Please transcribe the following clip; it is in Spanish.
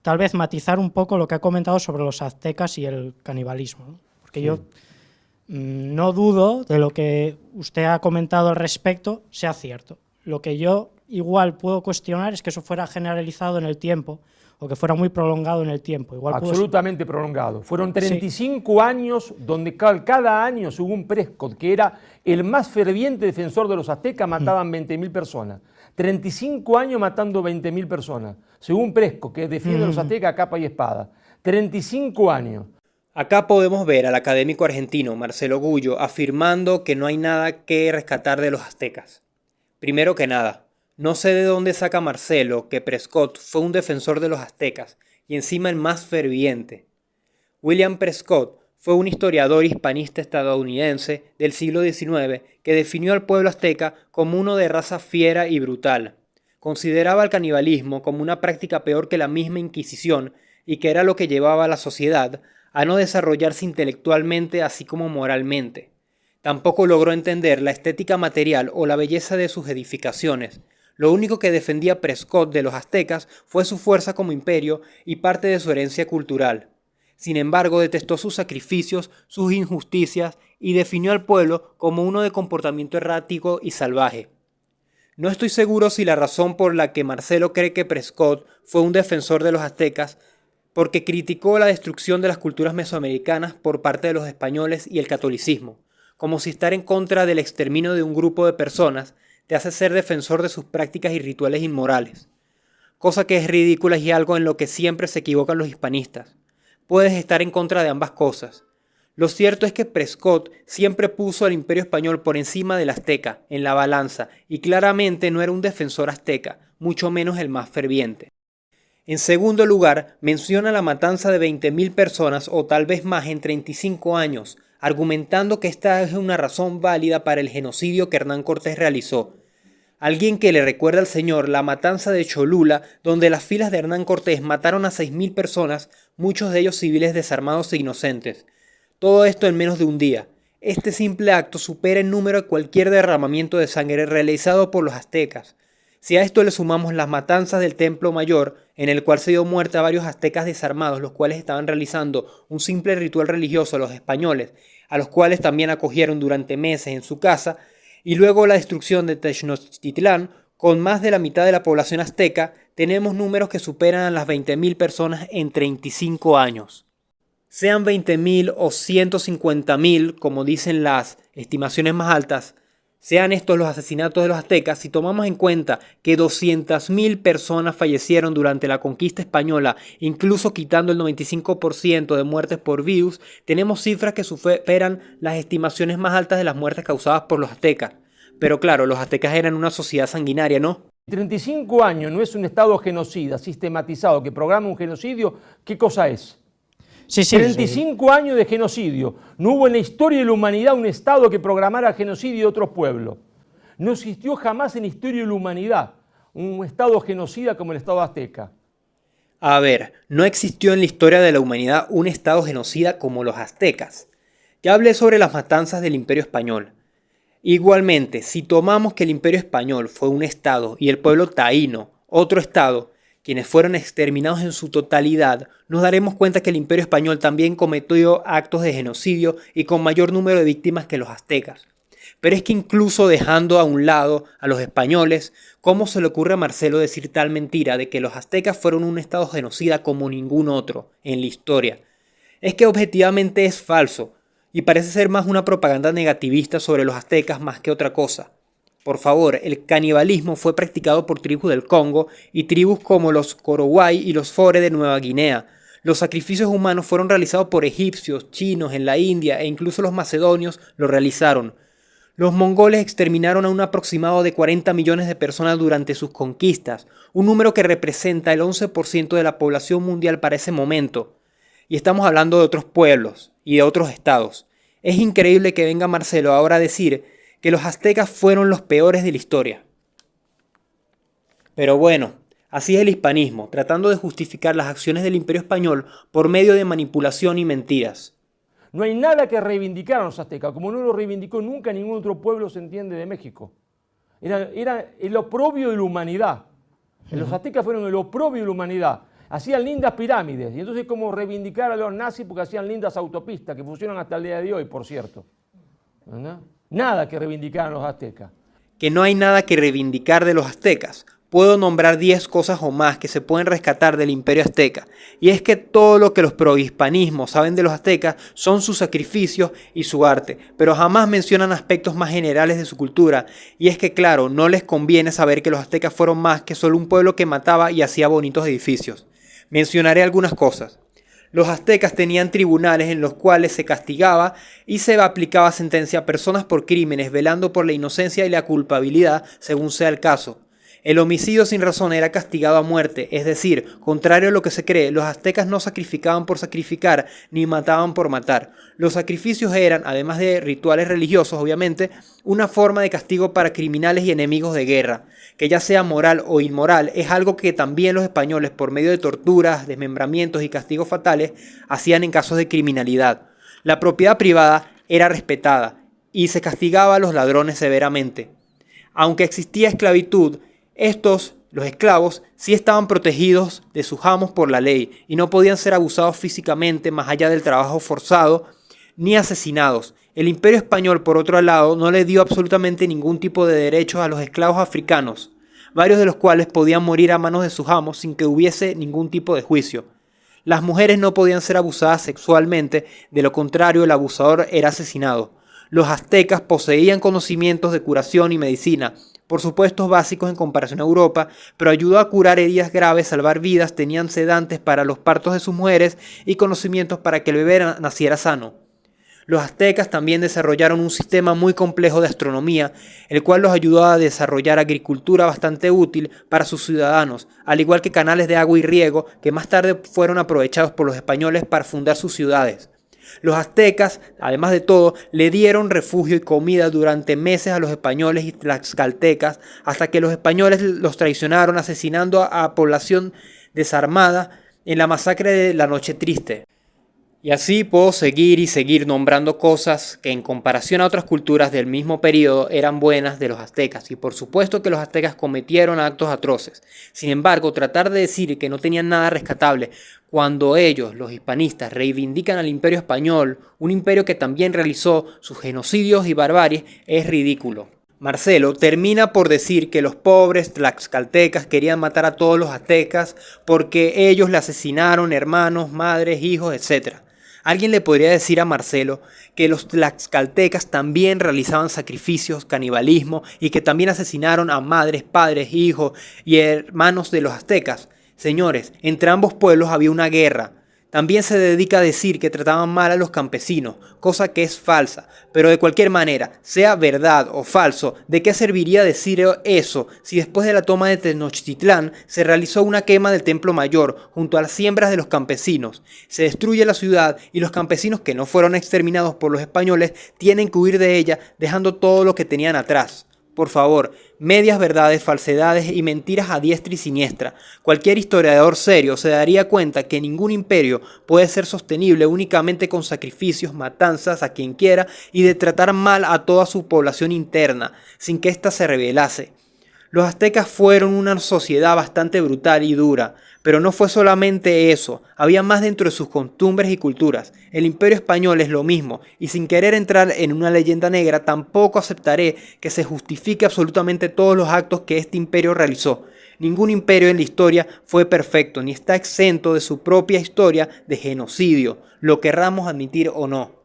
tal vez matizar un poco lo que ha comentado sobre los aztecas y el canibalismo, ¿no? Porque yo no dudo de lo que usted ha comentado al respecto sea cierto. Lo que yo igual puedo cuestionar es que eso fuera generalizado en el tiempo o que fuera muy prolongado en el tiempo. Igual absolutamente prolongado. Fueron 35 años donde cada año, según Prescott, que era el más ferviente defensor de los aztecas, mataban 20.000 personas. 35 años matando 20.000 personas. Según Prescott, que defiende a los aztecas a capa y espada. 35 años. Acá podemos ver al académico argentino Marcelo Gullo afirmando que no hay nada que rescatar de los aztecas. Primero que nada, no sé de dónde saca Marcelo que Prescott fue un defensor de los aztecas y encima el más ferviente. William Prescott fue un historiador hispanista estadounidense del siglo XIX que definió al pueblo azteca como uno de raza fiera y brutal. Consideraba el canibalismo como una práctica peor que la misma Inquisición y que era lo que llevaba a la sociedad a no desarrollarse intelectualmente así como moralmente. Tampoco logró entender la estética material o la belleza de sus edificaciones. Lo único que defendía Prescott de los aztecas fue su fuerza como imperio y parte de su herencia cultural. Sin embargo, detestó sus sacrificios, sus injusticias y definió al pueblo como uno de comportamiento errático y salvaje. No estoy seguro si la razón por la que Marcelo cree que Prescott fue un defensor de los aztecas porque criticó la destrucción de las culturas mesoamericanas por parte de los españoles y el catolicismo, como si estar en contra del exterminio de un grupo de personas te hace ser defensor de sus prácticas y rituales inmorales, cosa que es ridícula y algo en lo que siempre se equivocan los hispanistas. Puedes estar en contra de ambas cosas. Lo cierto es que Prescott siempre puso al imperio español por encima del azteca, en la balanza, y claramente no era un defensor azteca, mucho menos el más ferviente. En segundo lugar, menciona la matanza de 20.000 personas o tal vez más en 35 años, argumentando que esta es una razón válida para el genocidio que Hernán Cortés realizó. Alguien que le recuerda al señor la matanza de Cholula, donde las filas de Hernán Cortés mataron a 6.000 personas, muchos de ellos civiles desarmados e inocentes. Todo esto en menos de un día. Este simple acto supera en número cualquier derramamiento de sangre realizado por los aztecas. Si a esto le sumamos las matanzas del Templo Mayor, en el cual se dio muerte a varios aztecas desarmados, los cuales estaban realizando un simple ritual religioso a los españoles, a los cuales también acogieron durante meses en su casa, y luego la destrucción de Tenochtitlán, con más de la mitad de la población azteca, tenemos números que superan a las 20.000 personas en 35 años. Sean 20.000 o 150.000, como dicen las estimaciones más altas, sean estos los asesinatos de los aztecas, si tomamos en cuenta que 200.000 personas fallecieron durante la conquista española, incluso quitando el 95% de muertes por virus, tenemos cifras que superan las estimaciones más altas de las muertes causadas por los aztecas. Pero claro, los aztecas eran una sociedad sanguinaria, ¿no? 35 años no es un estado genocida, sistematizado, que programa un genocidio, ¿qué cosa es? Sí, 35 años de genocidio. No hubo en la historia de la humanidad un Estado que programara genocidio de otros pueblos. No existió jamás en la historia de la humanidad un Estado genocida como el Estado azteca. A ver, no existió en la historia de la humanidad un Estado genocida como los aztecas. Ya hablé sobre las matanzas del Imperio Español. Igualmente, si tomamos que el Imperio Español fue un Estado y el pueblo taíno otro Estado, quienes fueron exterminados en su totalidad, nos daremos cuenta que el Imperio Español también cometió actos de genocidio y con mayor número de víctimas que los aztecas. Pero es que incluso dejando a un lado a los españoles, ¿cómo se le ocurre a Marcelo decir tal mentira de que los aztecas fueron un estado genocida como ningún otro en la historia? Es que objetivamente es falso y parece ser más una propaganda negativista sobre los aztecas más que otra cosa. Por favor, el canibalismo fue practicado por tribus del Congo y tribus como los Korowai y los Fore de Nueva Guinea. Los sacrificios humanos fueron realizados por egipcios, chinos en la India e incluso los macedonios lo realizaron. Los mongoles exterminaron a un aproximado de 40 millones de personas durante sus conquistas, un número que representa el 11% de la población mundial para ese momento. Y estamos hablando de otros pueblos y de otros estados. Es increíble que venga Marcelo ahora a decir que los aztecas fueron los peores de la historia. Pero bueno, así es el hispanismo, tratando de justificar las acciones del Imperio Español por medio de manipulación y mentiras. No hay nada que reivindicar a los aztecas, como no lo reivindicó nunca ningún otro pueblo, se entiende, de México. Era el oprobio de la humanidad. Los aztecas fueron el oprobio de la humanidad. hacían lindas pirámides. Y entonces como reivindicar a los nazis porque hacían lindas autopistas que funcionan hasta el día de hoy, por cierto. ¿Verdad? Nada que reivindicar a los aztecas. Que no hay nada que reivindicar de los aztecas. Puedo nombrar 10 cosas o más que se pueden rescatar del imperio azteca, y es que todo lo que los prohispanismos saben de los aztecas son sus sacrificios y su arte, pero jamás mencionan aspectos más generales de su cultura, y es que claro, no les conviene saber que los aztecas fueron más que solo un pueblo que mataba y hacía bonitos edificios. Mencionaré algunas cosas. Los aztecas tenían tribunales en los cuales se castigaba y se aplicaba sentencia a personas por crímenes, velando por la inocencia y la culpabilidad según sea el caso. El homicidio sin razón era castigado a muerte, es decir, contrario a lo que se cree, los aztecas no sacrificaban por sacrificar ni mataban por matar. Los sacrificios eran, además de rituales religiosos obviamente, una forma de castigo para criminales y enemigos de guerra, que ya sea moral o inmoral, es algo que también los españoles por medio de torturas, desmembramientos y castigos fatales hacían en casos de criminalidad. La propiedad privada era respetada y se castigaba a los ladrones severamente. Aunque existía esclavitud, los esclavos, sí estaban protegidos de sus amos por la ley y no podían ser abusados físicamente más allá del trabajo forzado ni asesinados. El Imperio Español, por otro lado, no le dio absolutamente ningún tipo de derechos a los esclavos africanos, varios de los cuales podían morir a manos de sus amos sin que hubiese ningún tipo de juicio. Las mujeres no podían ser abusadas sexualmente, de lo contrario el abusador era asesinado. Los aztecas poseían conocimientos de curación y medicina, por supuesto básicos en comparación a Europa, pero ayudó a curar heridas graves, salvar vidas, tenían sedantes para los partos de sus mujeres y conocimientos para que el bebé naciera sano. Los aztecas también desarrollaron un sistema muy complejo de astronomía, el cual los ayudó a desarrollar agricultura bastante útil para sus ciudadanos, al igual que canales de agua y riego que más tarde fueron aprovechados por los españoles para fundar sus ciudades. Los aztecas, además de todo, le dieron refugio y comida durante meses a los españoles y tlaxcaltecas, hasta que los españoles los traicionaron asesinando a población desarmada en la masacre de la Noche Triste. Y así puedo seguir y seguir nombrando cosas que en comparación a otras culturas del mismo periodo eran buenas de los aztecas, y por supuesto que los aztecas cometieron actos atroces. Sin embargo, tratar de decir que no tenían nada rescatable cuando ellos, los hispanistas, reivindican al imperio español, un imperio que también realizó sus genocidios y barbaries, es ridículo. Marcelo termina por decir que los pobres tlaxcaltecas querían matar a todos los aztecas porque ellos le asesinaron hermanos, madres, hijos, etc. Alguien le podría decir a Marcelo que los tlaxcaltecas también realizaban sacrificios, canibalismo y que también asesinaron a madres, padres, hijos y hermanos de los aztecas. Señores, entre ambos pueblos había una guerra. También se dedica a decir que trataban mal a los campesinos, cosa que es falsa. Pero de cualquier manera, sea verdad o falso, ¿de qué serviría decir eso si después de la toma de Tenochtitlán se realizó una quema del Templo Mayor junto a las siembras de los campesinos? Se destruye la ciudad y los campesinos que no fueron exterminados por los españoles tienen que huir de ella dejando todo lo que tenían atrás. Por favor, medias verdades, falsedades y mentiras a diestra y siniestra. Cualquier historiador serio se daría cuenta que ningún imperio puede ser sostenible únicamente con sacrificios, matanzas a quien quiera y de tratar mal a toda su población interna, sin que ésta se rebelase. Los aztecas fueron una sociedad bastante brutal y dura, pero no fue solamente eso, había más dentro de sus costumbres y culturas. El imperio español es lo mismo, y sin querer entrar en una leyenda negra, tampoco aceptaré que se justifique absolutamente todos los actos que este imperio realizó. Ningún imperio en la historia fue perfecto, ni está exento de su propia historia de genocidio, lo querramos admitir o no.